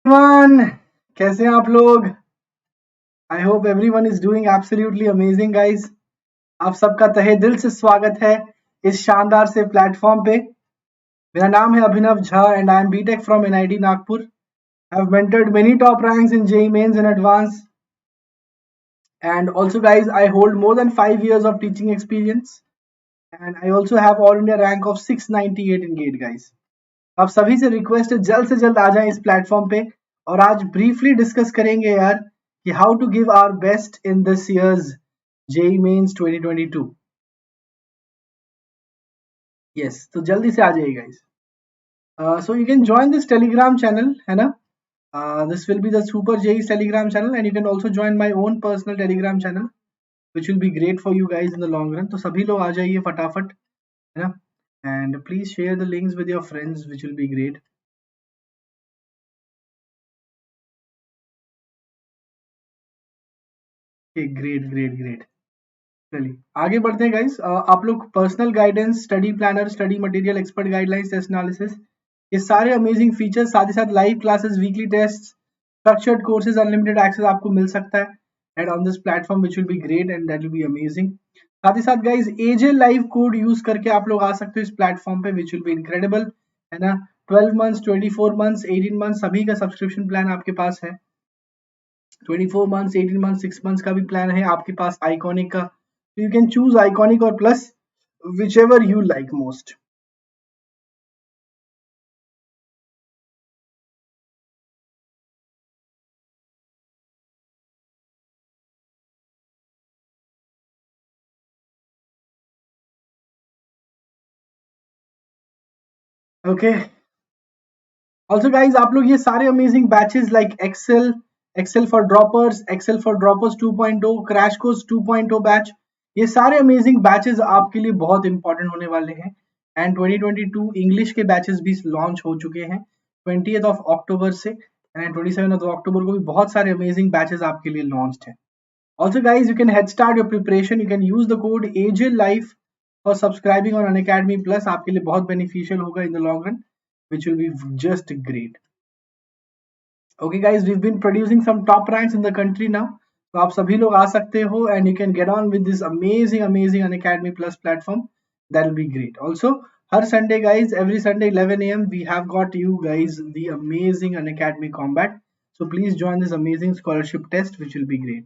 Everyone, कैसे हैं आप लोग? I hope everyone is doing absolutely amazing guys. आप सबका तहे दिल से स्वागत है इस शानदार से प्लेटफॉर्म पे। मेरा नाम है Abhinav Jha and I am BTech from NIT Nagpur. I have mentored many top ranks in JEE mains in advance and also guys, I hold more than 5 years of teaching experience and I also have all India rank of 698 in GATE guys. आप सभी से request है जल्द से जल्द आ जाएं इस platform पे और आज ब्रीफली डिस्कस करेंगे यार कि how to give our best in this years JEE Mains 2022। Yes, तो जल्दी से आ जाइए guys. So you can join this Telegram channel, है ना? This will be the Super JEE Telegram channel and you can also join my own personal Telegram channel which will be great for you guys in the long run. तो सभी लोग आ जाइए फटाफट, है ना? And please share the links with your friends which will be great. Okay, great. चलिए आगे बढ़ते हैं गाइस। आप लोग personal guidance, study planner, study material, expert guidelines, test analysis, ये सारे अमेजिंग फीचर्स, साथ ही साथ live classes, weekly test, structured courses, unlimited access आपको मिल सकता है and on this platform which will be great and that will be amazing. साथ ही साथ guys AJ live code use करके आप लोग आ सकते हो इस प्लेटफॉर्म पे विच विल बी इनक्रेडिबल, है ना? 12 मंथ्स, 24 मंथ्स, 18 मंथ्स सभी का सब्सक्रिप्शन प्लान आपके पास है। 24 मंथ्स, 18 मंथ्स, 6 मंथ्स का भी प्लान है आपके पास आइकॉनिक का। So you can choose iconic or plus, whichever you like most. Okay. Also guys, आप लोग ये सारे amazing batches like Excel for Droppers 2.0, Crash Course 2.0 batch, ये सारे अमेजिंग बैचेस आपके लिए बहुत इंपॉर्टेंट होने वाले हैं एंड 2022 इंग्लिश के बैचेस भी लॉन्च हो चुके हैं 20th of October से एंड 27th of October को भी बहुत सारे अमेजिंग बैचेस आपके लिए लॉन्च हैं। Also guys, you can head start your preparation. You can use the code AJLIFE for subscribing on Unacademy Plus. आपके लिए बहुत beneficial होगा in the long run, which will be just great. Okay guys, we've been producing some top ranks in the country now. तो आप सभी लोग आ सकते हो and you can get on with this amazing Unacademy Plus platform. That will be great. Also, her Sunday guys, every Sunday 11 AM we have got you guys the amazing Unacademy Combat. So please join this amazing scholarship test, which will be great.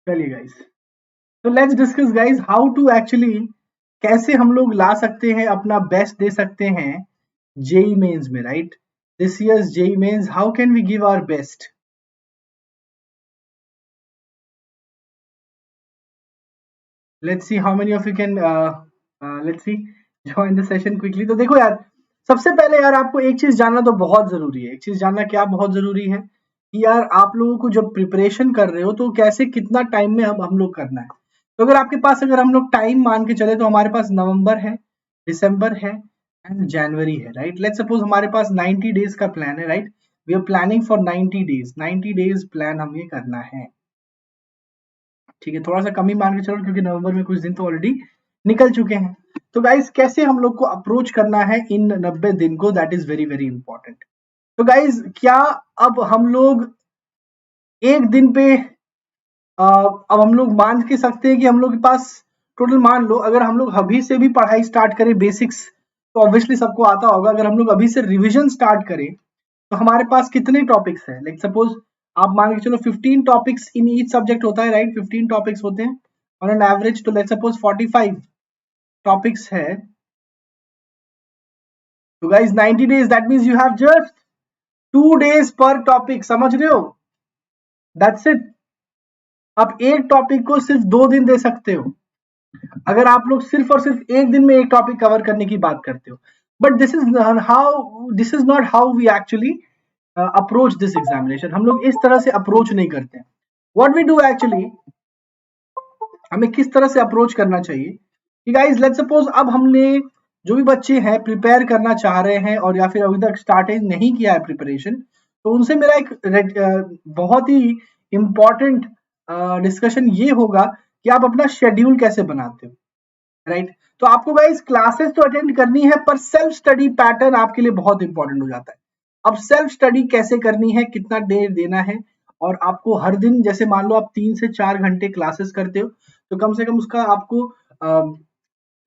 चलिए guys, तो let's discuss guys how to actually, कैसे हम लोग ला सकते हैं, अपना best दे सकते हैं जेईई मेंस में, right? This years JEE Mains, how can we give our best? Let's see how many of you can, let's see join the session quickly. तो देखो यार, सबसे पहले यार आपको एक चीज जानना तो बहुत जरूरी है। एक चीज जानना क्या बहुत जरूरी है कि यार आप लोगों को जब प्रिपरेशन कर रहे हो तो कैसे, कितना टाइम में हम लोग करना है। तो अगर आपके पास, अगर हम लोग टाइम मान के चले तो हमारे पास नवंबर है, दिसंबर है एंड जनवरी है, राइट? लेट्स सपोज हमारे पास 90 डेज का प्लान है, right? We are planning for 90 days, 90 days plan हमें करना है, ठीक है? थोड़ा सा कम ही मान के चलो क्योंकि नवंबर में कुछ दिन तो ऑलरेडी निकल चुके हैं। तो गाइज कैसे हम लोग को अप्रोच करना है इन 90 दिन को, that is very very important. तो गाइज क्या अब हम लोग एक दिन पे अब हम लोग मान के सकते हैं कि हम लोग के पास टोटल, मान लो अगर हम लोग अभी से भी पढ़ाई स्टार्ट करें बेसिक्स, तो ऑब्वियसली सबको आता होगा। अगर हम लोग अभी से रिवीजन स्टार्ट करें तो हमारे पास कितने टॉपिक्स हैं? लाइक सपोज आप मान के चलो 15 टॉपिक्स इन ईच सब्जेक्ट होता है, राइट? 15 टॉपिक्स होते हैं ऑन एन एवरेज। तो लेट्स सपोज 45 टॉपिक्स है। तो guys 90 days, that means you have just 2 days पर टॉपिक, समझ रहे हो? That's it. आप एक टॉपिक को सिर्फ 2 दिन दे सकते हो अगर आप लोग सिर्फ और सिर्फ एक दिन में एक टॉपिक कवर करने की बात करते हो। But this is not how we actually approach this examination. हम लोग इस तरह से अप्रोच नहीं करते हैं। व्हाट वी डू एक्चुअली, हमें किस तरह से अप्रोच करना चाहिए कि गाइस लेट्स सपोज अब हमने, जो भी बच्चे हैं प्रिपेयर करना चाह रहे हैं और या फिर अभी तक स्टार्टिंग नहीं किया है प्रिपरेशन, तो उनसे मेरा एक बहुत ही इंपॉर्टेंट डिस्कशन ये होगा कि आप अपना शेड्यूल कैसे बनाते हो, राइट। तो आपको गाइस क्लासेस तो अटेंड करनी है, पर सेल्फ स्टडी पैटर्न आपके लिए बहुत इंपॉर्टेंट हो जाता है। अब सेल्फ स्टडी कैसे करनी है, कितना देर देना है, और आपको हर दिन, जैसे मान लो आप 3 से 4 घंटे क्लासेस करते हो, तो कम से कम उसका आपको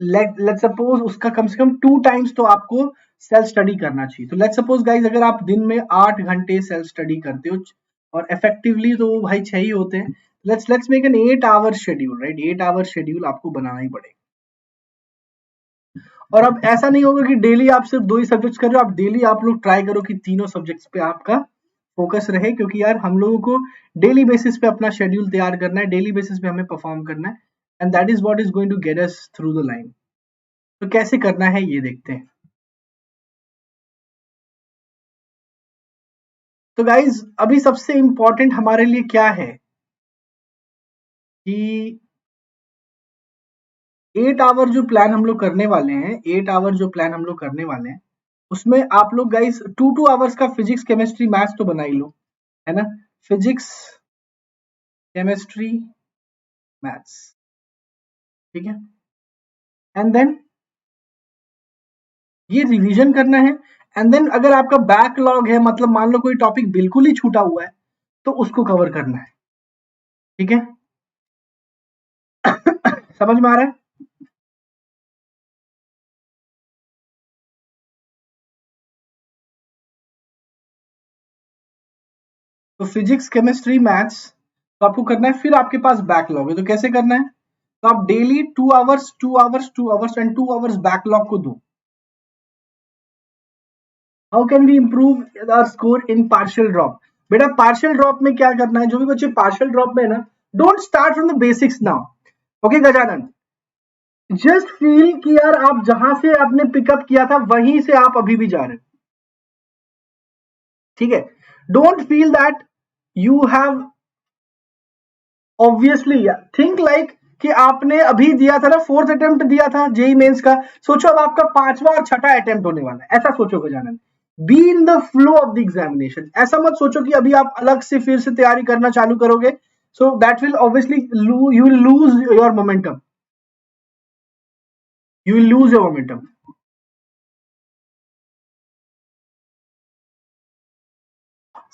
लेट सपोज उसका कम से कम 2 टाइम्स तो आपको सेल्फ स्टडी करना चाहिए। तो लेट सपोज गाइज अगर आप दिन में 8 घंटे सेल्फ स्टडी करते हो, और इफेक्टिवली तो भाई 6 ही होते हैं, let's make an 8 hour schedule, right. 8 hour schedule आपको बनाना ही पड़ेगा। और अब ऐसा नहीं होगा कि डेली आप सिर्फ 2 ही सब्जेक्ट्स कर रहे हो, आप डेली आप लोग ट्राई करो कि तीनों सब्जेक्ट्स पे आपका फोकस रहे, क्योंकि यार हम लोगों को डेली बेसिस पे अपना शेड्यूल तैयार करना है, डेली बेसिस पे हमें परफॉर्म करना है, and that is what is going to get us through the line. तो कैसे करना है ये देखते हैं। तो गाइज अभी सबसे इंपॉर्टेंट हमारे लिए क्या है कि 8 आवर जो प्लान हम लोग करने वाले हैं, 8 आवर जो प्लान हम लोग करने वाले हैं, उसमें आप लोग गाइस 2 आवर्स का फिजिक्स केमिस्ट्री मैथ्स तो बना ही लो, है ना। फिजिक्स केमिस्ट्री मैथ्स, ठीक है। एंड देन ये रिवीजन करना है, एंड देन अगर आपका बैकलॉग है, मतलब मान लो कोई टॉपिक बिल्कुल ही छूटा हुआ है, तो उसको कवर करना है, ठीक है। समझ में आ रहा है। तो फिजिक्स केमिस्ट्री मैथ्स तो आपको करना है, फिर आपके पास बैकलॉग है, तो कैसे करना है, तो आप daily 2 hours 2 hours 2 hours and 2 hours backlog को दो। How can we improve our score in partial drop. बेटा पार्शियल ड्रॉप में क्या करना है, जो भी बच्चे पार्शियल ड्रॉप में है ना, don't start from the basics now, okay Gajanan. Just feel कि यार आप जहां से आपने पिकअप किया था वहीं से आप अभी भी जा रहे हो, ठीक है। Don't feel that you have obviously think like कि आपने अभी दिया था ना, 4th अटेम्प्ट दिया था जेई मेंस का, सोचो अब आपका 5वां और 6ठा अटेम्प्ट होने वाला है, ऐसा सोचो Gajanan. Be in the flow of the examination, ऐसा मत सोचो कि अभी आप अलग से फिर से तैयारी करना चालू करोगे, सो that will obviously you will lose your momentum, you will lose your momentum.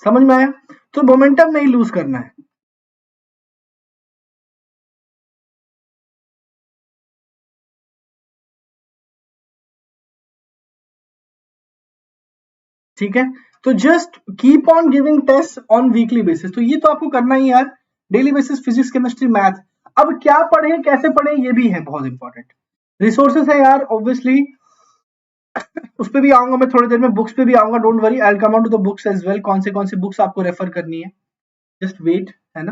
समझ में आया। तो मोमेंटम नहीं लूज करना है, ठीक है। तो just keep on giving test on weekly basis, तो ये तो आपको करना ही यार, daily basis physics chemistry math. अब क्या पढ़े कैसे पढ़े ये भी है बहुत इंपॉर्टेंट। रिसोर्सेस है यार ऑब्वियसली, उस पर भी आऊंगा मैं थोड़ी देर में, बुक्स पे भी आऊंगा, don't worry, I will come on to the books as well, कौन से बुक्स आपको रेफर करनी है, जस्ट वेट, है ना।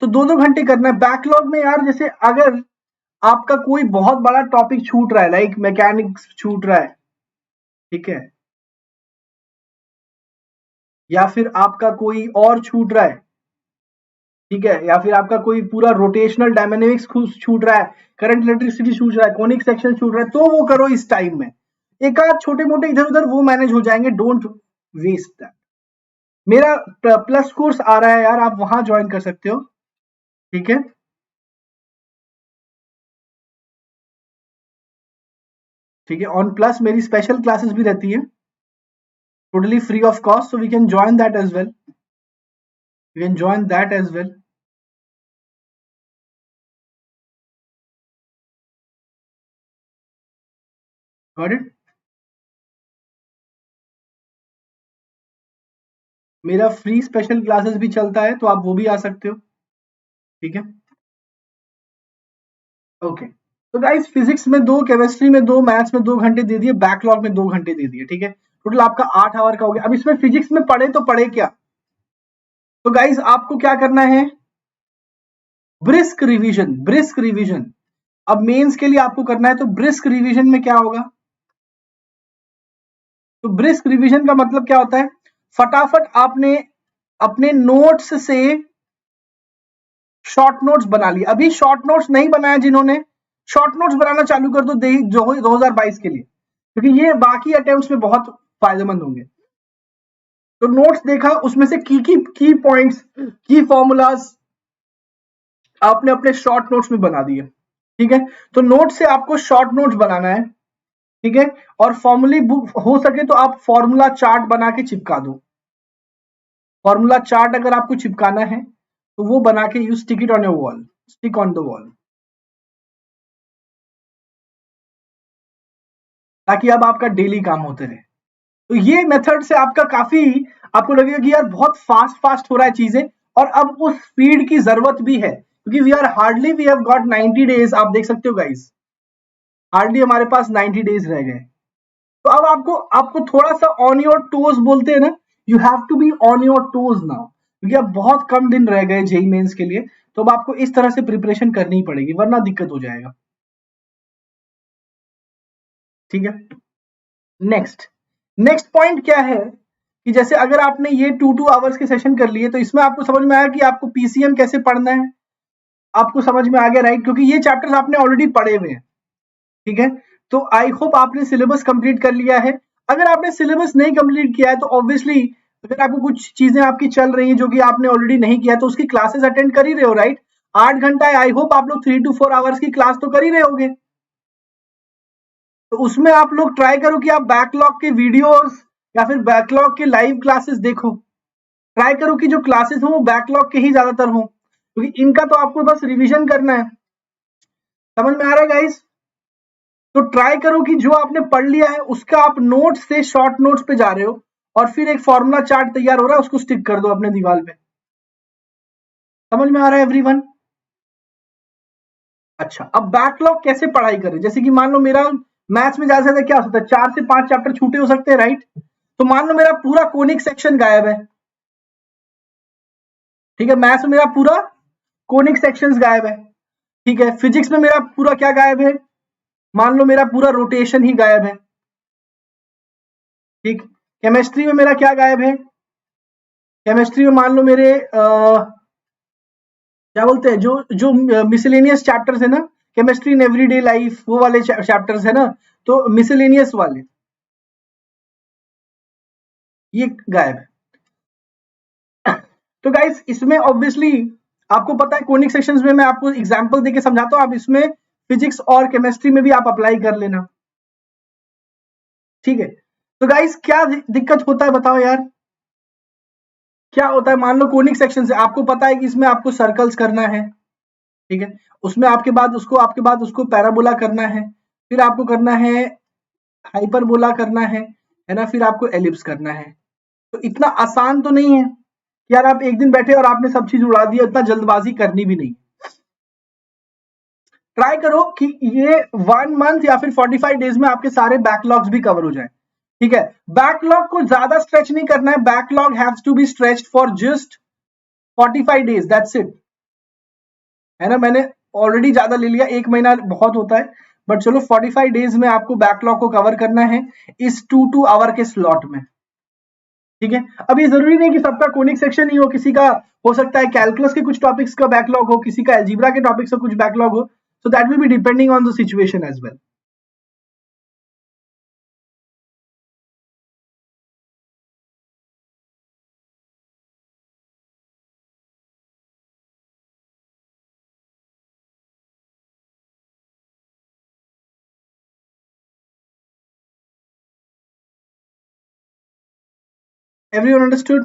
तो 2-2 घंटे करना है बैकलॉग में यार। जैसे अगर आपका कोई बहुत बड़ा टॉपिक छूट रहा है, लाइक मैकेनिक्स छूट रहा है, ठीक है, या फिर आपका कोई और छूट रहा है, ठीक है, या फिर आपका कोई पूरा रोटेशनल डायनामिक्स छूट रहा है, करंट इलेक्ट्रिसिटी छूट रहा है, कोनिक सेक्शन छूट रहा है, तो वो करो इस टाइम में। एक आध छोटे मोटे इधर उधर वो मैनेज हो जाएंगे, डोंट वेस्ट दैट। मेरा प्लस कोर्स आ रहा है यार, आप वहां ज्वाइन कर सकते हो, ठीक है। ठीक है, ऑन प्लस मेरी स्पेशल क्लासेस भी रहती है, totally free of cost, so we can join that as well, we can join that as well. Got it. मेरा फ्री स्पेशल क्लासेस भी चलता है, तो आप वो भी आ सकते हो, ठीक है। ओके, तो गाइस फिजिक्स में 2, केमिस्ट्री में 2, मैथ्स में 2 घंटे दे दिए, बैकलॉग में 2 घंटे दे दिए, ठीक है। टोटल आपका 8 आवर का हो गया। अब इसमें फिजिक्स में पढ़े तो पढ़े क्या, तो गाइस आपको क्या करना है, ब्रिस्क रिवीजन, ब्रिस्क रिवीजन। अब मेंस के लिए आपको करना है, तो ब्रिस्क रिवीजन में क्या होगा, तो ब्रिस्क रिवीजन का मतलब क्या होता है, फटाफट आपने अपने नोट्स से शॉर्ट नोट्स बना लिए। अभी शॉर्ट नोट्स नहीं बनाया जिन्होंने, शॉर्ट नोट्स बनाना चालू कर दो 2022 के लिए, क्योंकि ये बाकी अटेम्प्ट्स में बहुत फायदेमंद होंगे। तो नोट्स देखा, उसमें से की पॉइंट्स, की फॉर्मूलाज, आपने अपने शॉर्ट नोट्स में बना दिए, ठीक है। तो नोट से आपको शॉर्ट नोट्स बनाना है, ठीक है। और फॉर्मूली बुक हो सके तो आप फॉर्मूला चार्ट बना के चिपका दो। फॉर्मूला चार्ट अगर आपको चिपकाना है तो वो बना के you stick it on your wall, stick on the wall, ताकि अब आपका डेली काम होते रहे। तो ये मेथड से आपका काफी, आपको लगेगा कि यार बहुत फास्ट फास्ट हो रहा है चीजें, और अब उस स्पीड की जरूरत भी है, क्योंकि वी हैव गॉट 90 डेज। आप देख सकते हो गाइस, हार्डली हमारे पास 90 डेज रह गए। तो अब आपको आपको थोड़ा सा ऑन योर टोज बोलते हैं ना, you have to be on your toes now, क्योंकि अब बहुत कम दिन रह गए जेई मेंस के लिए। तो अब आपको इस तरह से प्रिपरेशन करनी पड़ेगी, वरना दिक्कत हो जाएगा, ठीक है। नेक्स्ट नेक्स्ट पॉइंट क्या है कि जैसे अगर आपने ये 2 आवर्स के सेशन कर लिए, तो इसमें आपको समझ में आया कि आपको पीसीएम कैसे पढ़ना है, आपको समझ में आ गया, राइट? क्योंकि ये चैप्टर्स आपने ऑलरेडी पढ़े हुए हैं, ठीक है। तो आई होप आपने सिलेबस कंप्लीट कर लिया है। अगर आपने सिलेबस नहीं कंप्लीट किया है तो ऑब्वियसली, अगर आपको कुछ चीजें आपकी चल रही हैं जो कि आपने ऑलरेडी नहीं किया, तो उसकी क्लासेस अटेंड कर ही रहे हो, राइट? 8 घंटा है, आई होप आप लोग 3 to 4 आवर्स की क्लास तो कर ही रहे होगे। तो उसमें आप लोग ट्राई करो कि आप बैकलॉग के वीडियोस या फिर बैकलॉग के लाइव क्लासेस देखो। ट्राई करो कि जो क्लासेस हो वो बैकलॉग के ही ज्यादातर हो, क्योंकि इनका तो आपको बस रिवीजन करना है। समझ में आ रहा है गाइस? तो ट्राई करो कि जो आपने पढ़ लिया है उसका आप नोट्स से शॉर्ट नोट्स पे जा रहे हो, और फिर एक फॉर्मूला चार्ट तैयार हो रहा है उसको स्टिक कर दो अपने दीवार पे। समझ में आ रहा है एवरीवन? अच्छा, अब बैकलॉग कैसे पढ़ाई करें? जैसे कि मान लो मेरा मैथ्स में ज्यादा से ज्यादा क्या हो सकता है, 4 से 5 चैप्टर छूटे हो सकते हैं, राइट? तो मान लो मेरा पूरा कोनिक सेक्शन गायब है, ठीक है। मैथ्स में मेरा पूरा कोनिक सेक्शंस गायब है, ठीक है। फिजिक्स में मेरा पूरा क्या गायब है, मान लो मेरा पूरा रोटेशन ही गायब है, ठीक। केमिस्ट्री में मेरा क्या गायब है, केमिस्ट्री में मान लो मेरे क्या बोलते हैं, जो जो मिसलेनियस चैप्टर्स है ना, केमिस्ट्री इन एवरीडे लाइफ, वो वाले चैप्टर्स है ना, तो मिसलेनियस वाले ये गायब है। तो गाइस इसमें ऑब्वियसली आपको पता है, कोनिक सेक्शंस में मैं आपको एग्जांपल देके समझाता हूं, आप इसमें फिजिक्स और केमिस्ट्री में भी आप अप्लाई कर लेना, ठीक है। तो गाइस क्या दिक्कत होता है बताओ यार, क्या होता है? मान लो कोनिक सेक्शन से आपको पता है कि इसमें आपको सर्कल्स करना है, ठीक है। उसमें आपके बाद उसको पैराबोला करना है, फिर आपको करना है हाइपरबोला करना है ना, फिर आपको एलिप्स करना है। तो इतना आसान तो नहीं है कि यार आप एक दिन बैठे और आपने सब चीज उड़ा दी, इतना जल्दबाजी करनी भी नहीं। ट्राई करो कि ये 1 मंथ या फिर 45 डेज में आपके सारे बैकलॉग्स भी कवर हो जाए, ठीक है। बैकलॉग को ज्यादा स्ट्रेच नहीं करना है, backlog haves to be stretched for just 45 days, that's it, है ना। मैंने ऑलरेडी ज्यादा ले लिया, 1 महीना बहुत होता है, बट चलो 45 डेज में आपको बैकलॉग को कवर करना है इस 2 आवर के स्लॉट में, ठीक है। अब ये जरूरी नहीं कि सबका कोनिक सेक्शन ही हो, किसी का हो सकता है कैलकुलस के कुछ टॉपिक्स का बैकलॉग हो, किसी का एल्जीब्रा के टॉपिक्स का कुछ बैकलॉग हो, so that will be depending on the situation as well. Everyone understood?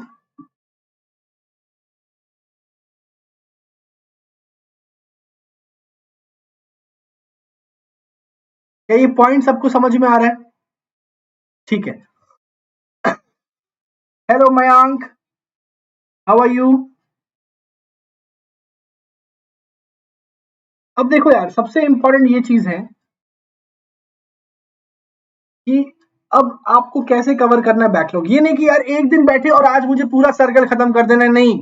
क्या ये पॉइंट सबको समझ में आ रहा है? ठीक है। Hello Mayank, how are you? अब देखो यार, सबसे इंपॉर्टेंट ये चीज है कि अब आपको कैसे कवर करना है बैकलॉग। ये नहीं कि यार एक दिन बैठे और आज मुझे पूरा सर्कल खत्म कर देना है, नहीं।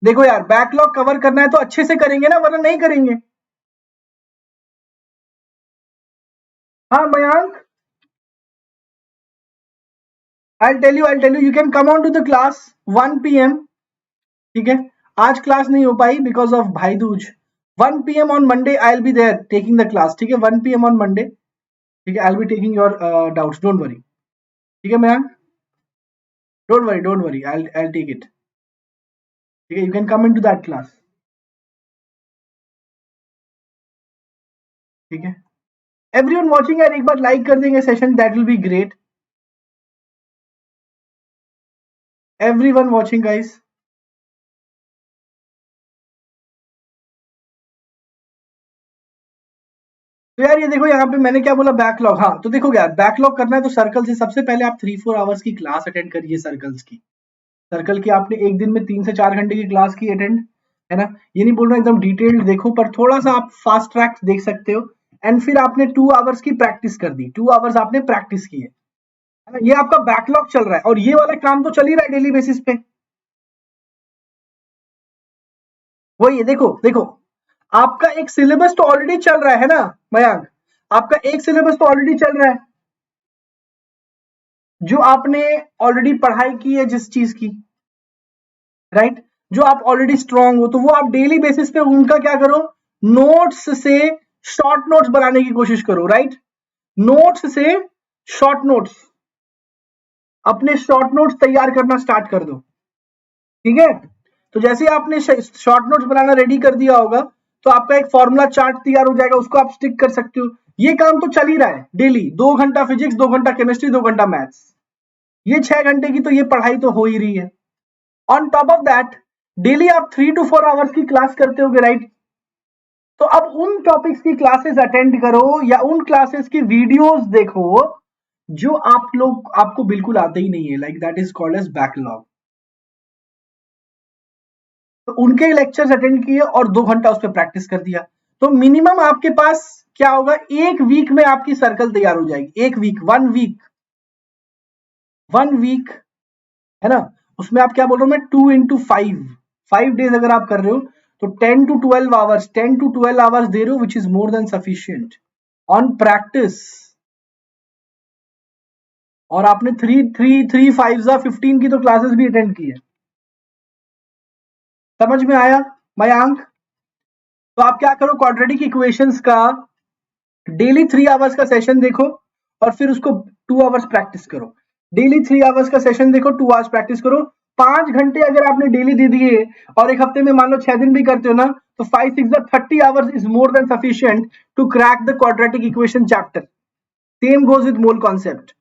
देखो यार, बैकलॉग कवर करना है तो अच्छे से करेंगे ना, वरना नहीं करेंगे। हाँ Mayank, I'll tell you, you can come on to the class 1 p.m. ठीक है। आज क्लास नहीं हो पाई because of Bhai Dooj. 1 p.m. On Monday I will be there taking the class, ठीक है। 1 p.m. ऑन मंडे, ठीक है। I will be taking your doubts, don't worry, ठीक है Mayank, don't worry, I take it, ठीक है। You can come in to that class. ठीक है, एवरीवन वॉचिंग यार एक बार लाइक कर देंगे session, that will be great. Everyone watching guys, तो यार ये देखो यहाँ पे मैंने क्या बोला, बैकलॉग। हाँ तो देखो यार, बैकलॉग करना है तो सर्कल से सबसे पहले आप 3-4 आवर्स की क्लास अटेंड करिए सर्कल्स की। सर्कल की आपने एक दिन में 3 से 4 घंटे की क्लास की अटेंड, है ना। ये नहीं बोल रहा एकदम डिटेल्ड देखो, पर थोड़ा सा आप फास्ट ट्रैक देख सकते हो। एंड फिर आपने 2 आवर्स की प्रैक्टिस कर दी, 2 आवर्स आपने प्रैक्टिस की है ना। ये आपका बैकलॉग चल रहा है और ये वाला काम तो चल ही रहा है डेली बेसिस पे। वही है, देखो देखो, आपका एक सिलेबस तो ऑलरेडी चल रहा है ना मयांक, आपका एक सिलेबस तो ऑलरेडी चल रहा है, जो आपने ऑलरेडी पढ़ाई की है जिस चीज की, राइट। जो आप ऑलरेडी स्ट्रांग हो, तो वो आप डेली बेसिस पे उनका क्या करो, नोट्स से शॉर्ट नोट्स बनाने की कोशिश करो, राइट। नोट्स से शॉर्ट नोट्स, अपने शॉर्ट नोट्स तैयार करना स्टार्ट कर दो, ठीक है। तो जैसे आपने शॉर्ट नोट्स बनाना रेडी कर दिया होगा, तो आपका एक फॉर्मूला चार्ट तैयार हो जाएगा, उसको आप स्टिक कर सकते हो। ये काम तो चल ही रहा है डेली, 2 घंटा फिजिक्स, 2 घंटा केमिस्ट्री, 2 घंटा मैथ्स, ये 6 घंटे की तो ये पढ़ाई तो हो ही रही है। On top of that daily आप 3 to 4 आवर्स की क्लास करते होगे, राइट। तो अब उन टॉपिक्स की क्लासेस अटेंड करो या उन क्लासेस की वीडियोस देखो जो आप लोग आपको बिल्कुल आते ही नहीं है, like that is called as backlog. तो उनके लेक्चर्स अटेंड किए और 2 घंटा उस पर प्रैक्टिस कर दिया, तो मिनिमम आपके पास क्या होगा, एक वीक में आपकी सर्कल तैयार हो जाएगी। एक वीक, 1 वीक है ना। उसमें आप क्या बोल रहे हो, मैं 2 into 5, 5 डेज अगर आप कर रहे हो तो 10 to 12 आवर्स, 10 to 12 आवर्स दे रहे हो, which is more than sufficient on practice. और आपने 3 3 3 5 15 की तो क्लासेस भी अटेंड की है। समझ में आया मयांक? तो आप क्या करो, क्वाड्रेटिक इक्वेशंस का डेली 3 आवर्स का सेशन देखो और फिर उसको 2 आवर्स प्रैक्टिस करो। डेली 3 आवर्स का सेशन देखो, 2 आवर्स प्रैक्टिस करो। 5 घंटे अगर आपने डेली दे दिए और एक हफ्ते में मान लो 6 दिन भी करते हो ना, तो 5 6 30 hours is more than sufficient to crack the quadratic equation chapter. Same goes with mole concept.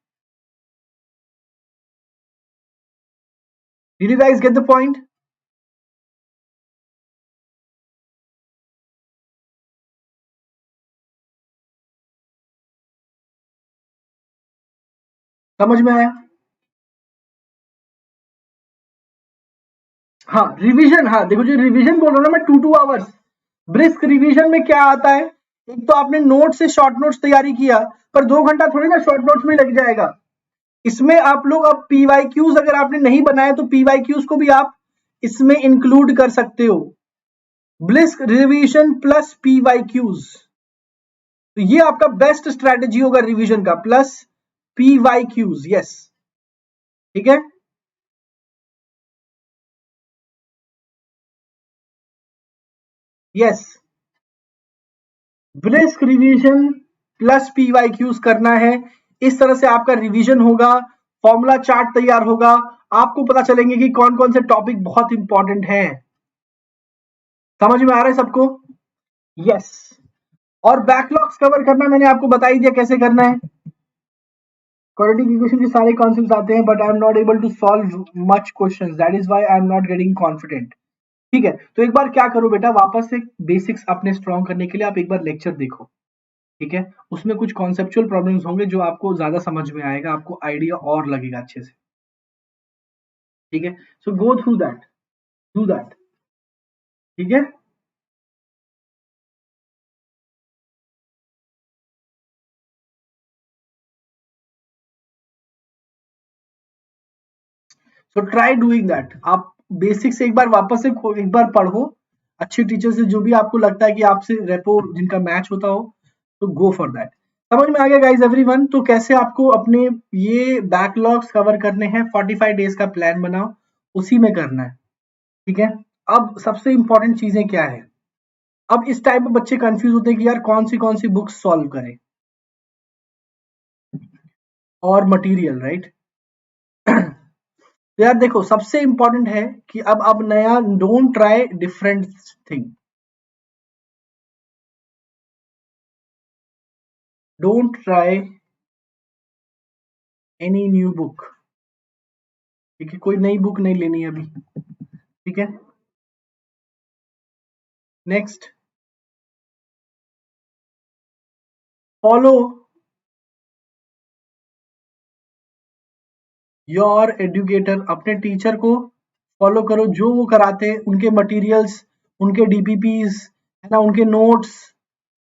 Did you guys get the point? समझ में आया? हाँ रिवीजन, हाँ देखो जो रिवीजन बोल रहा हूँ ना मैं, 2 2 आवर्स ब्रिस्क रिवीजन में क्या आता है, एक तो आपने नोट से शॉर्ट नोट्स तैयारी किया, पर 2 घंटा थोड़ी ना शॉर्ट नोट्स में लग जाएगा। इसमें आप लोग अब पीवाईक्यूज अगर आपने नहीं बनाए तो पीवाईक्यूज को भी आप इसमें इंक्लूड कर सकते हो। ब्लिस्क रिवीजन प्लस पीवाईक्यूज, तो ये आपका बेस्ट स्ट्रेटेजी होगा रिवीजन का, प्लस पीवाईक्यूज। यस, ठीक है। Yes, brisk revision plus PYQs करना है। इस तरह से आपका रिवीजन होगा, फॉर्मूला चार्ट तैयार होगा, आपको पता चलेंगे कि कौन कौन से टॉपिक बहुत इंपॉर्टेंट हैं। समझ में आ रहा है सबको? यस। और बैकलॉग्स कवर करना मैंने आपको बता ही दिया कैसे करना है। क्वाड्रेटिक इक्वेशन के सारे कॉन्सेप्ट्स आते हैं, but I am not able to solve much questions, that is why I am not getting confident. ठीक है, तो एक बार क्या करो बेटा, वापस से बेसिक्स अपने स्ट्रॉन्ग करने के लिए आप एक बार लेक्चर देखो, ठीक है। उसमें कुछ कॉन्सेप्चुअल प्रॉब्लम्स होंगे जो आपको ज्यादा समझ में आएगा, आपको आइडिया और लगेगा अच्छे से, ठीक है। So go through that, do that, ठीक है। So try doing that. आप बेसिक से एक बार वापस से एक बार पढ़ो, अच्छे टीचर से, जो भी आपको लगता है कि आपसे रेपो जिनका मैच होता हो, तो गो फॉर दैट। समझ में आ गया गाइज एवरीवन? तो कैसे आपको अपने ये बैकलॉग्स कवर करने हैं, 45 डेज का प्लान बनाओ, उसी में करना है, ठीक है। अब सबसे इंपॉर्टेंट चीजें क्या है, अब इस टाइम पे बच्चे कंफ्यूज होते हैं कि यार कौन सी बुक्स सॉल्व करें और मटेरियल, राइट। तो यार देखो सबसे इंपॉर्टेंट है कि अब नया, don't try different thing. Don't try any new book. ठीक है, कोई नई बुक नहीं लेनी अभी। ठीक है, नेक्स्ट, फॉलो योर एजुकेटर। अपने टीचर को फॉलो करो, जो वो कराते हैं, उनके मटेरियल्स, उनके डीपीपीज, है ना, उनके नोट्स,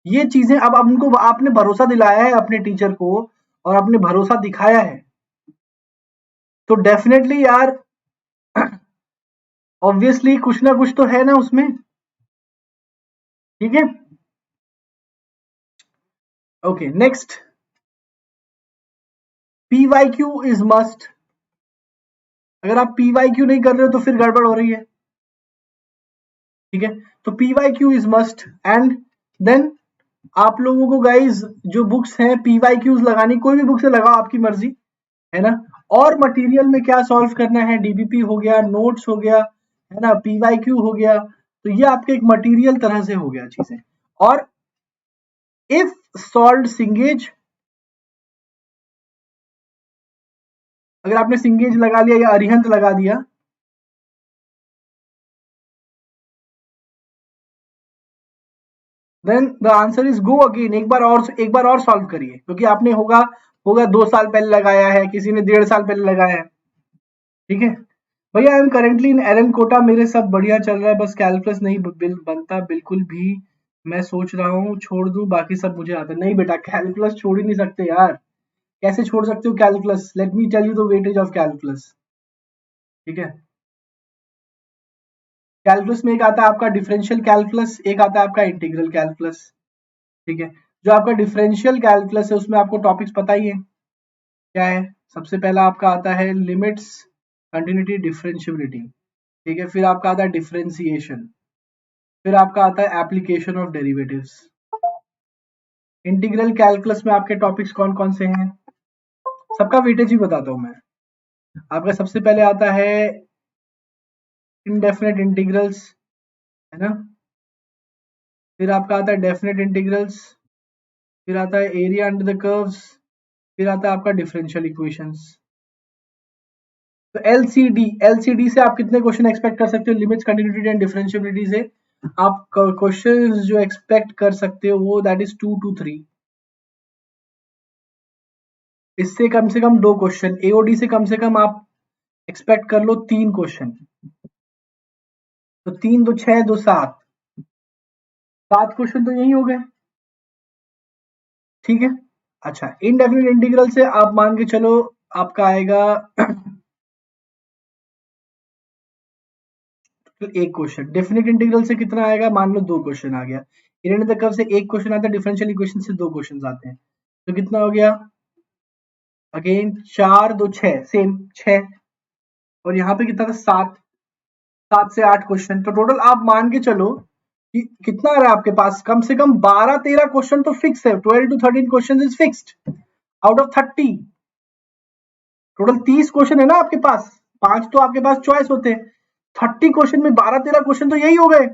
ये चीजें। अब उनको आपने भरोसा दिलाया है अपने टीचर को और आपने भरोसा दिखाया है, तो डेफिनेटली यार ऑब्वियसली कुछ ना कुछ तो है ना उसमें। ठीक है, okay, next, PYQ is must. अगर आप पीवाईक्यू नहीं कर रहे हो तो फिर गड़बड़ हो रही है। ठीक है, तो PYQ is must. And then आप लोगों को गाइज जो बुक्स हैं पीवाईक्यूज लगानी, कोई भी बुक से लगाओ, आपकी मर्जी, है ना। और मटेरियल में क्या सॉल्व करना है, डीबीपी हो गया, नोट्स हो गया, है ना, पीवाईक्यू हो गया, तो ये आपके एक मटेरियल तरह से हो गया चीजें। और इफ सॉल्व्ड सिंगेज, अगर आपने सिंगेज लगा लिया या अरिहंत लगा दिया, then the answer is go again, एक बार और सॉल्व करिए, क्योंकि आपने होगा होगा 2 साल पहले लगाया है, किसी ने 1.5 साल पहले लगाया है। ठीक है भैया, I am currently in Allen Kota, मेरे सब बढ़िया चल रहा है, बस कैलकुलस नहीं बनता बिल्कुल भी। मैं सोच रहा हूँ छोड़ दूं, बाकी सब मुझे आता है। नहीं बेटा, कैलकुलस छोड़ ही नहीं सकते यार। कैसे छोड़ सकते हो calculus? Let me tell you the weightage of calculus. ठीक है, कैलकुलस में एक आता है आपका डिफरेंशियल कैलकुलस, एक आता है आपका इंटीग्रल कैलकुलस। ठीक है, जो आपका डिफरेंशियल कैलकुलस है उसमें आपको टॉपिक्स पता ही है क्या है। सबसे पहला आपका आता है लिमिट्स, कंटिन्यूटी, डिफरेंशियबिलिटी। ठीक है, फिर आपका आता है डिफरेंशिएशन, फिर आपका आता है application of derivatives. Integral calculus में आपके टॉपिक्स कौन कौन से हैं, सबका वेटेज ही बताता हूं मैं। आपका सबसे पहले आता है इनडेफिनेट इंटीग्रल्स, है ना, फिर आपका आता है डेफिनेट इंटीग्रल्स, फिर आता है एरिया अंडर द कर्व्स, फिर आता है आपका डिफरेंशियल इक्वेशंस। तो एलसीडी से आप कितने क्वेश्चन एक्सपेक्ट कर सकते हो? लिमिट्स, कंटिन्यूटी एंड डिफरेंशियबिलिटी से आप क्वेश्चन जो एक्सपेक्ट कर सकते हो वो दैट इज 2 to 3। इससे कम से कम 2 क्वेश्चन, एओडी से कम आप एक्सपेक्ट कर लो 3 क्वेश्चन। तो 3 2 6 2 7, 7 क्वेश्चन तो यही हो गए। ठीक है, अच्छा, इनडेफिनिट इंटीग्रल से आप मान के चलो आपका आएगा तो 1 क्वेश्चन। डेफिनिट इंटीग्रल से कितना आएगा? मान लो 2 क्वेश्चन आ गया। इरेंट द कर्व से 1 क्वेश्चन आता है, डिफरेंशियल इक्वेशन से 2 क्वेश्चन आते हैं, तो कितना हो गया? अगेन 4 2 6, सेम 6, और यहाँ पे कितना था? 7, 7 से 8 क्वेश्चन। तो टोटल आप मान के चलो कि कितना आ रहा है आपके पास, कम से कम 12-13 क्वेश्चन तो फिक्स है। 12 to 13 question is fixed out of 30। Total 30 question है ना आपके पास, 5 तो आपके पास चॉइस होते हैं, 30 क्वेश्चन में 12-13 क्वेश्चन तो यही हो गए।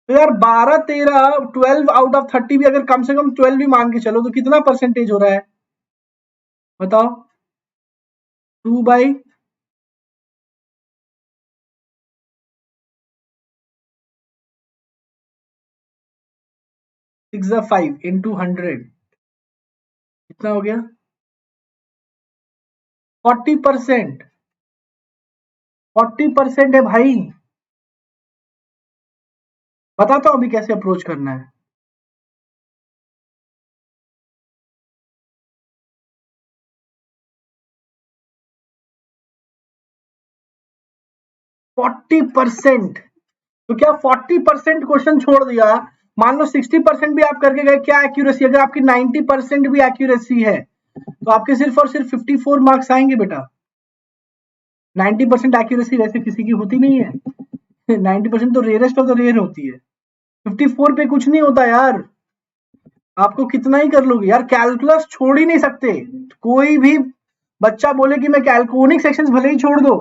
तो यार 12-13, 12 आउट ऑफ 30 भी, अगर कम से कम 12 भी मान के चलो तो कितना परसेंटेज हो रहा है बताओ? 2 by 6 is 5 into 100, कितना हो गया? 40%। 40% है भाई। बताता हूं अभी कैसे अप्रोच करना है। फोर्टी परसेंट, तो क्या 40% क्वेश्चन छोड़ दिया? मान लो 60% भी आप करके गए, क्या एक्यूरेसी? अगर आपकी 90% भी एक्यूरेसी है तो आपके सिर्फ और सिर्फ 54 मार्क्स आएंगे बेटा। 90% एक्यूरेसी वैसे किसी की होती नहीं है 90% तो रेयरेस्ट ऑफ द रेयर होती है। 54 पे कुछ नहीं होता यार, आपको कितना ही कर लोगे यार। कैलकुलस छोड़ ही नहीं सकते। कोई भी बच्चा बोले कि मैं कोनिक सेक्शंस भले ही छोड़ दो,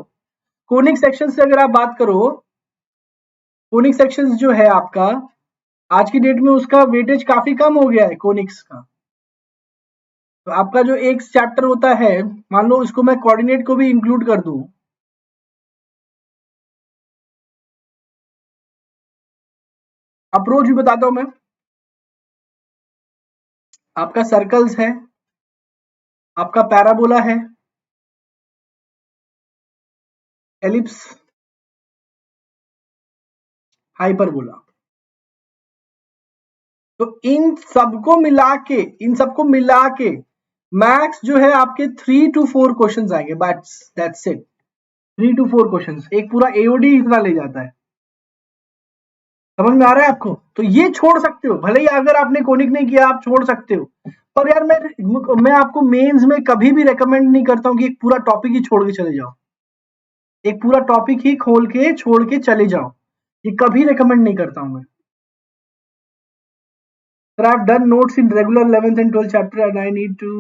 कोनिक सेक्शन से अगर आप बात करो, कोनिक सेक्शंस जो है आपका आज की डेट में उसका वेटेज काफी कम हो गया है कोनिक्स का। तो आपका जो एक चैप्टर होता है, मान लो इसको मैं कोऑर्डिनेट को भी इंक्लूड कर दूं, अप्रोच भी बताता हूं मैं। आपका सर्कल्स है, आपका पैराबोला है, एलिप्स, हाइपरबोला। तो इन सबको मिला के मैक्स जो है आपके 3 to 4 क्वेश्चंस आएंगे, दैट्स इट। 3 to 4 क्वेश्चंस, एक पूरा एओडी इतना ले जाता है। समझ में आ रहा है आपको? तो ये छोड़ सकते हो, भले ही अगर आपने कोनिक नहीं किया आप छोड़ सकते हो, पर यार मैं आपको मेंस में कभी भी रेकमेंड नहीं करता हूं कि एक पूरा टॉपिक ही छोड़ के चले जाओ, एक पूरा टॉपिक ही खोल के छोड़ के चले जाओ, ये कभी रेकमेंड नहीं करता हूं मैं। Sir, I've done notes in regular 11th and 12th chapter and I need to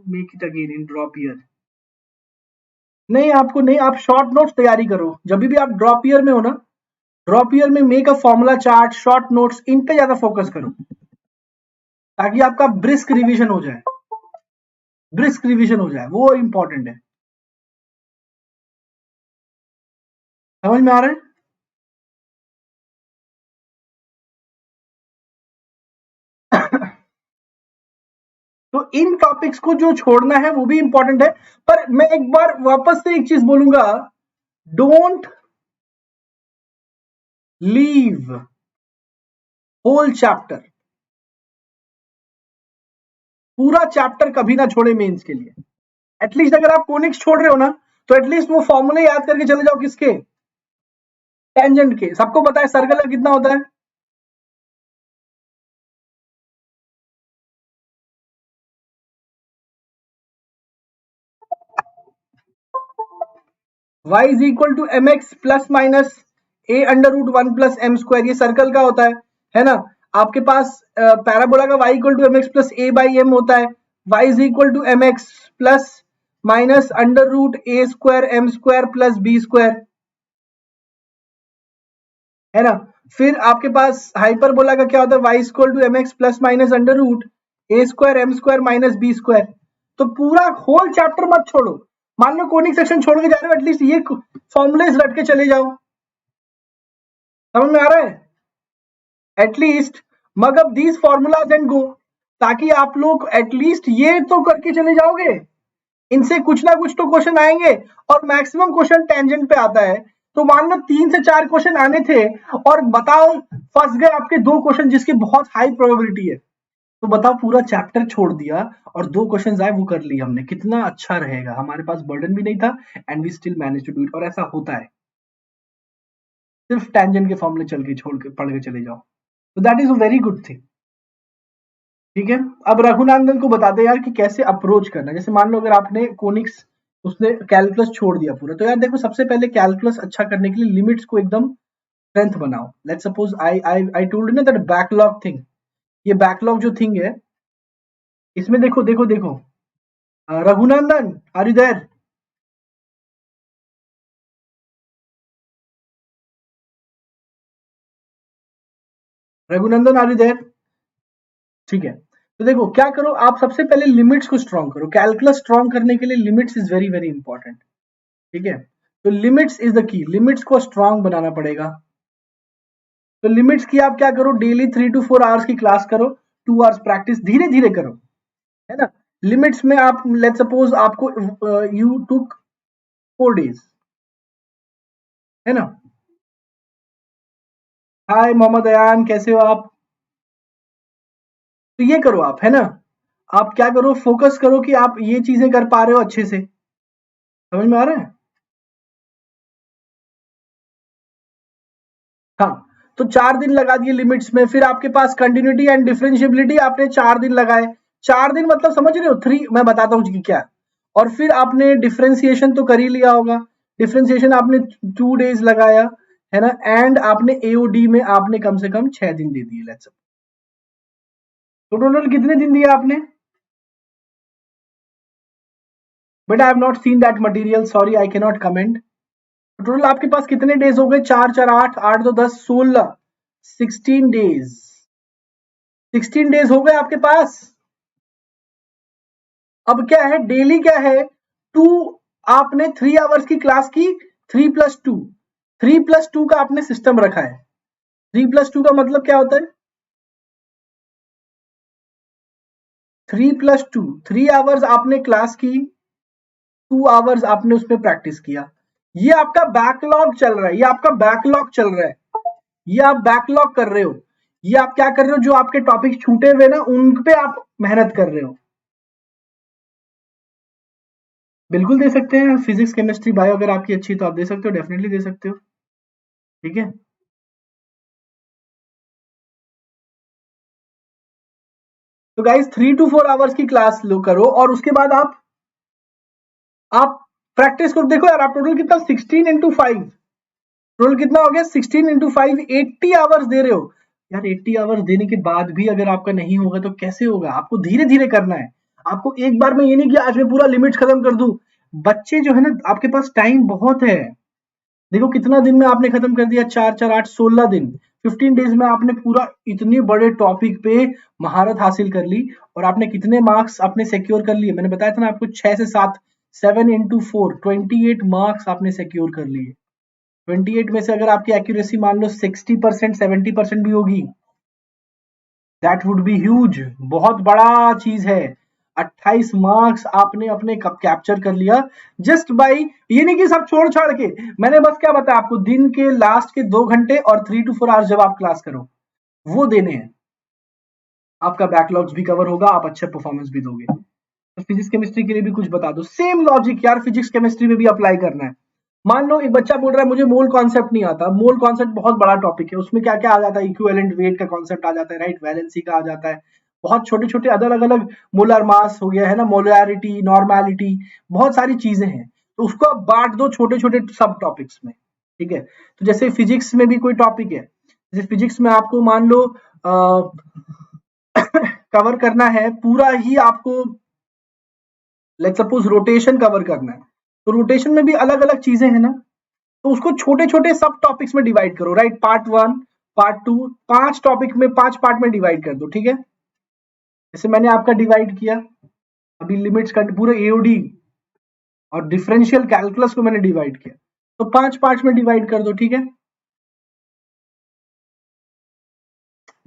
make it again in drop year. नहीं, आपको नहीं, आप शॉर्ट नोट्स तैयारी करो। जब भी आप ड्रॉप ईयर में हो ना, ड्रॉप ईयर में make a formula chart, short notes, इन पे ज्यादा फोकस करो ताकि आपका ब्रिस्क रिवीजन हो जाए, ब्रिस्क रिवीजन हो जाए, वो इंपॉर्टेंट है। समझ में आ रहा है? तो इन टॉपिक्स को जो छोड़ना है वो भी इंपॉर्टेंट है, पर मैं एक बार वापस से एक चीज बोलूंगा, डोंट लीव होल चैप्टर, पूरा चैप्टर कभी ना छोड़े मेंस के लिए। एटलीस्ट अगर आप कोनिक्स छोड़ रहे हो ना, तो एटलीस्ट वो फॉर्मूले याद करके चले जाओ, किसके? टेंजेंट के। सबको पता है सर्कल का कितना होता है? y is equal to m x plus minus a under root 1 plus m square, ये सर्कल का होता है ना? आपके पास पैराबोला का y equal to m x plus a by m होता है, y is equal to m x plus minus under root a square m square plus b square, है ना? फिर आपके पास हाइपरबोला का क्या होता है? y equal to m x plus minus under root a square m square minus b square. तो पूरा होल चैप्टर मत छोड़ो, मान लो कोनिक सेक्शन छोड़ के जा रहे हो, एटलीस्ट ये फॉर्मूलेस रट के चले जाओ। समझ में आ रहा है? At least mug up these formulas and go, ताकि आप लोग एटलीस्ट ये तो करके चले जाओगे। इनसे कुछ ना कुछ तो क्वेश्चन आएंगे, और मैक्सिमम क्वेश्चन टेंजेंट पे आता है। तो मान लो 3 से 4 क्वेश्चन आने थे, और बताओ फंस गए आपके 2 क्वेश्चन जिसकी बहुत हाई प्रोबेबिलिटी है, तो बताओ पूरा चैप्टर छोड़ दिया और 2 क्वेश्चन आए वो कर लिए हमने, कितना अच्छा रहेगा? हमारे पास बर्डन भी नहीं था and we still manage to do it. और ऐसा होता है, सिर्फ टेंजेंट के फॉर्मूले चल के छोड़ के पढ़ के चले जाओ, तो that is a very good thing. ठीक है, अब रघुनंदन को बता दे यार कि कैसे अप्रोच करना है। जैसे मान लो अगर आपने कोनिक्स, उसने कैलकुलस छोड़ दिया पूरा, तो यार देखो सबसे पहले कैलकुलस अच्छा करने के लिए लिमिट्स को एकदम स्ट्रेंथ बनाओ। Let's suppose I told you ना दैट बैकलॉग थिंग, ये बैकलॉग जो थिंग है, इसमें देखो देखो देखो, Raghunandan are you there? Raghunandan are you there? ठीक है, तो देखो क्या करो, आप सबसे पहले लिमिट्स को स्ट्रॉन्ग करो। कैलकुलस स्ट्रॉन्ग करने के लिए limits is very very important. ठीक है, तो limits is the key, limits को स्ट्रॉन्ग बनाना पड़ेगा। तो लिमिट्स की आप क्या करो, डेली 3 to 4 आवर्स की क्लास करो, 2 आवर्स प्रैक्टिस, धीरे धीरे करो, है ना? लिमिट्स में आप लेट सपोज आपको यू टुक 4 डेज, है ना? हाय मोहम्मद अयान, कैसे हो आप? तो ये करो आप, है ना? आप क्या करो, फोकस करो कि आप ये चीजें कर पा रहे हो अच्छे से। समझ में आ रहा है? हाँ, तो 4 दिन लगा दिए लिमिट्स में, फिर आपके पास कंटिन्यूटी एंड डिफरेंशिएबिलिटी आपने 4 दिन लगाए। 4 दिन मतलब समझ रहे हो, 3 मैं बताता हूँ कि क्या। और फिर आपने डिफरेंशिएशन तो कर ही लिया होगा, डिफरेंशिएशन आपने 2 डेज लगाया, है ना? एंड आपने एओडी में आपने कम से कम 6 दिन दे दिए, लेट्स सपोज। तो टोटल कितने दिन दिए आपने? But I have not seen that material, sorry I can not comment. Total आपके पास कितने डेज हो गए? 4 4 8 8 2 10 16 16 डेज। 16 डेज हो गए आपके पास। अब क्या है, डेली क्या है, 2, आपने 3 आवर्स की क्लास की, 3+2, 3+2 का आपने सिस्टम रखा है। 3+2 का मतलब क्या होता है, 3+2, 3 आवर्स आपने क्लास की, 2 आवर्स आपने उसमें प्रैक्टिस किया। ये आपका बैकलॉग चल रहा है, ये आपका बैकलॉग चल रहा है, ये आप बैकलॉग कर रहे हो। ये आप क्या कर रहे हो, जो आपके टॉपिक छूटे हुए ना उन पे आप मेहनत कर रहे हो। बिल्कुल दे सकते हैं, फिजिक्स केमिस्ट्री बायो अगर आपकी अच्छी तो आप दे सकते हो, डेफिनेटली दे सकते हो। ठीक है, तो गाइस 3 to 4 आवर्स की क्लास लो करो और उसके बाद आप प्रैक्टिस करो। देखो यार, आप टोटल कितना 16 into 5, टोटल कितना हो गया 16 into 5, 80 आवर्स दे रहे हो यार। 80 आवर्स देने के बाद भी अगर आपका नहीं होगा तो कैसे होगा, आपको धीरे धीरे करना है। आपको एक बार में ये नहीं कि आज मैं पूरा लिमिट खत्म कर दूं। बच्चे जो है ना, आपके पास टाइम बहुत है। देखो कितना दिन में आपने खत्म कर दिया, 4 4 8 16 दिन, 15 डेज में आपने पूरा इतने बड़े टॉपिक पे महारत हासिल कर ली। और आपने कितने मार्क्स आपने सिक्योर कर लिए, मैंने बताया था ना आपको, 6 से 7, 7 into 4, 28 मार्क्स आपने सिक्योर कर लिए। 28 में से अगर आपकी एक्यूरेसी मान लो 60%, 70% भी होगी, दैट वुड बी ह्यूज, बहुत बड़ा चीज है। 28 मार्क्स आपने अपने कैप्चर कर लिया जस्ट बाई, ये नहीं कि सब छोड़ छाड़ के, मैंने बस क्या बताया आपको, दिन के लास्ट के 2 घंटे और 3 to 4 आवर्स जब आप क्लास करो वो देने हैं। आपका बैकलॉग्स भी कवर होगा, आप अच्छा परफॉर्मेंस भी दोगे। तो फिजिक्स केमिस्ट्री के लिए भी कुछ बता दो, सेम लॉजिक यार फिजिक्स केमिस्ट्री में भी अप्लाई करना है। मान लो एक बच्चा बोल रहा है मुझे मोल कॉन्सेप्ट नहीं आता, मोल कॉन्सेप्ट बहुत बड़ा टॉपिक है, उसमें क्या क्या आ जाता है, इक्विवेलेंट वेट का कॉन्सेप्ट आ जाता है, राइट, वैलेंसी का आ जाता है, बहुत छोटे छोटे अलग अलग, मोलर मास हो गया है ना, मोलैरिटी, नॉर्मेलिटी, बहुत सारी चीजें हैं। तो उसको आप बांट दो छोटे छोटे सब टॉपिक्स में। ठीक है, तो जैसे फिजिक्स में भी कोई टॉपिक है, जैसे फिजिक्स में आपको मान लो कवर करना है पूरा ही आपको, लेट्स सपोज रोटेशन कवर करना है, तो रोटेशन में भी अलग अलग चीजें हैं ना, तो उसको छोटे छोटे सब टॉपिक्स में डिवाइड करो, राइट, पार्ट 1, पार्ट 2, 5 टॉपिक में 5 पार्ट में डिवाइड कर दो। ठीक है, जैसे मैंने आपका डिवाइड किया, अभी लिमिट्स का पूरे एओडी और डिफरेंशियल कैलकुलस को मैंने डिवाइड किया, तो 5 पार्ट्स में डिवाइड कर दो। ठीक है,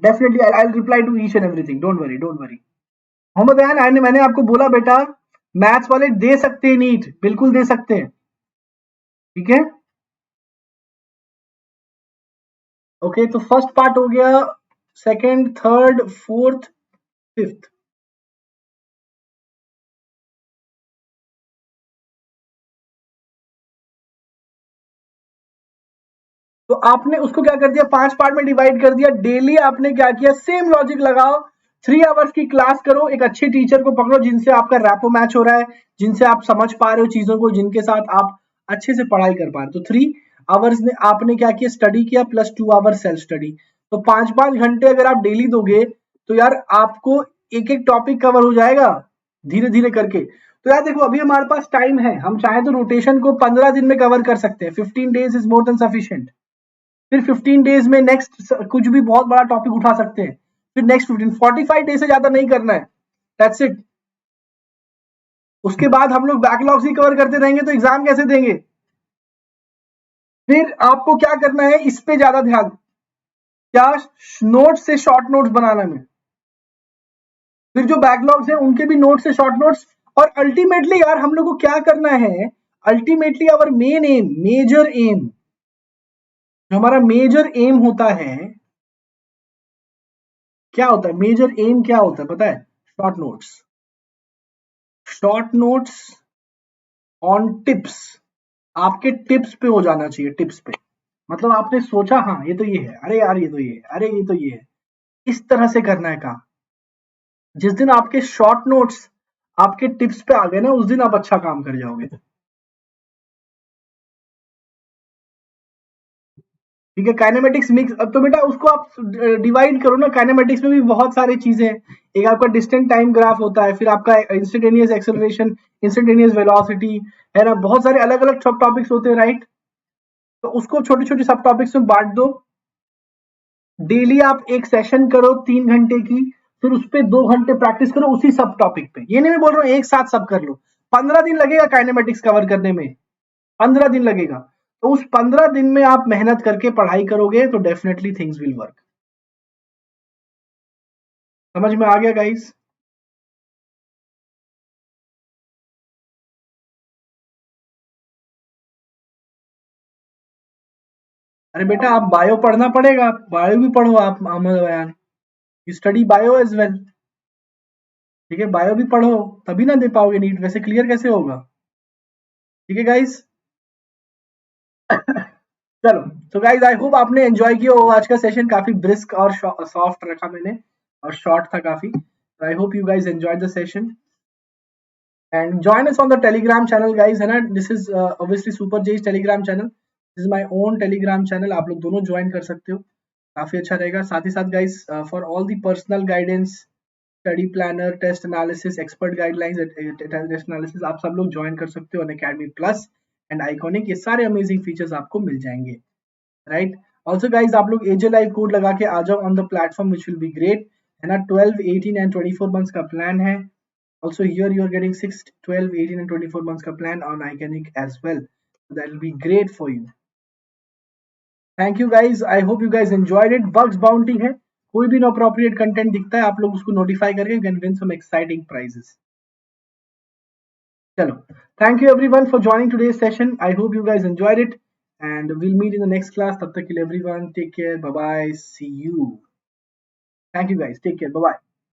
definitely I will reply to each and everything, don't worry, don't worry. Mohammad Ayan, मैंने आपको बोला बेटा, मैथ्स वाले दे सकते हैं नीट, बिल्कुल दे सकते हैं। ठीक है, ओके, तो फर्स्ट पार्ट हो गया, सेकंड, थर्ड, फोर्थ, फिफ्थ। तो आपने उसको क्या कर दिया, 5 पार्ट में डिवाइड कर दिया। डेली आपने क्या किया, सेम लॉजिक लगाओ, 3 आवर्स की क्लास करो, एक अच्छे टीचर को पकड़ो जिनसे आपका रैपो मैच हो रहा है, जिनसे आप समझ पा रहे हो चीजों को, जिनके साथ आप अच्छे से पढ़ाई कर पा रहे हो। तो 3 आवर्स ने आपने क्या किया, स्टडी किया, प्लस 2 आवर्स सेल्फ स्टडी। तो 5 घंटे अगर आप डेली दोगे तो यार आपको एक एक टॉपिक कवर हो जाएगा धीरे धीरे करके। तो यार देखो, अभी हमारे पास टाइम है, हम चाहे तो रोटेशन को 15 दिन में कवर कर सकते हैं, 15 days is more than sufficient. फिर 15 डेज में नेक्स्ट कुछ भी बहुत बड़ा टॉपिक उठा सकते हैं, फिर नेक्स्ट 45 डेज से ज्यादा नहीं करना है, दैट्स इट। उसके बाद हम लोग बैकलॉग्स ही कवर करते रहेंगे तो एग्जाम कैसे देंगे। फिर आपको क्या करना है, इस पे ज्यादा ध्यान, क्या, नोट्स से शॉर्ट नोट्स बनाना में, फिर जो बैकलॉग्स हैं उनके भी नोट्स से शॉर्ट नोट्स। और अल्टीमेटली यार हम लोग को क्या करना है, ultimately our main aim, major aim, जो हमारा मेजर एम होता है, क्या होता है मेजर एम, क्या होता है पता है, short notes, short notes on tips, आपके टिप्स पे हो जाना चाहिए, टिप्स पे, मतलब आपने सोचा हाँ ये तो ये है, अरे यार ये तो ये है, अरे ये तो ये है, इस तरह से करना है काम। जिस दिन आपके शॉर्ट नोट्स आपके टिप्स पे आ गए ना, उस दिन आप अच्छा काम कर जाओगे। ठीक है, काइनेमेटिक्स मिक्स, अब तो बेटा उसको आप डिवाइड करो ना, काइनेमेटिक्स में भी बहुत सारी चीजें हैं। एक आपका डिस्टेंट टाइम ग्राफ होता है, फिर आपका इंस्टेंटेनियस एक्सेलरेशन, इंस्टेंटेनियस वेलोसिटी, है ना, बहुत सारे अलग अलग सब टॉपिक्स होते हैं, राइट। तो उसको छोटे छोटे सब टॉपिक्स में बांट दो, डेली आप एक सेशन करो 3 घंटे की, फिर उस पे 2 घंटे प्रैक्टिस करो उसी सब टॉपिक पे। ये नहीं मैं बोल रहा हूँ एक साथ सब कर लो। 15 दिन लगेगा काइनेमेटिक्स कवर करने में, 15 दिन लगेगा। तो उस 15 दिन में आप मेहनत करके पढ़ाई करोगे तो डेफिनेटली थिंग्स विल वर्क। समझ में आ गया गाइस? अरे बेटा आप बायो पढ़ना पड़ेगा, बायो भी पढ़ो आप Ahmad Bayan, you study bio as well. ठीक है, बायो भी पढ़ो, तभी ना दे पाओगे नीट, वैसे क्लियर कैसे होगा? ठीक है गाइस। चलो, तो गाइस आई होप आपने एंजॉय किया हो। आज का सेशन काफी ब्रिस्क और सॉफ्ट रखा मैंने, और शॉर्ट था काफी। I hope you guys enjoy the session and join us on the Telegram channel guys, है ना। This is obviously super JEE's Telegram channel, this is my own Telegram channel, आप लोग दोनों ज्वाइन कर सकते हो, काफी अच्छा रहेगा। साथ ही साथ guys for all the personal guidance, study planner, test analysis, expert guidelines, test analysis, आप सब लोग ज्वाइन कर सकते हो अनअकैडमी प्लस एंड आइकॉनिक। ये सारे अमेजिंग फीचर्स आपको मिल जाएंगे, राइट। ऑल्सो गाइज आप लोग एजे लाइव कोड लगा के आ जाओ on the platform which will be great, है ना। 12, 18 एंड 24 मंथ्स का प्लान है। Also here you are getting 6, 12, 18 and 24 months का plan on iconic as well, that will be great for you. Thank you guys, I hope you guys enjoyed it. Bugs bounty है, कोई भी appropriate content दिखता है आप लोग उसको notify करके can win some exciting prizes. चलो, thank you everyone for joining today's session, I hope you guys enjoyed it and will meet in the next class. तब तक के लिए everyone take care, bye bye, see you. Thank you guys, take care, bye bye.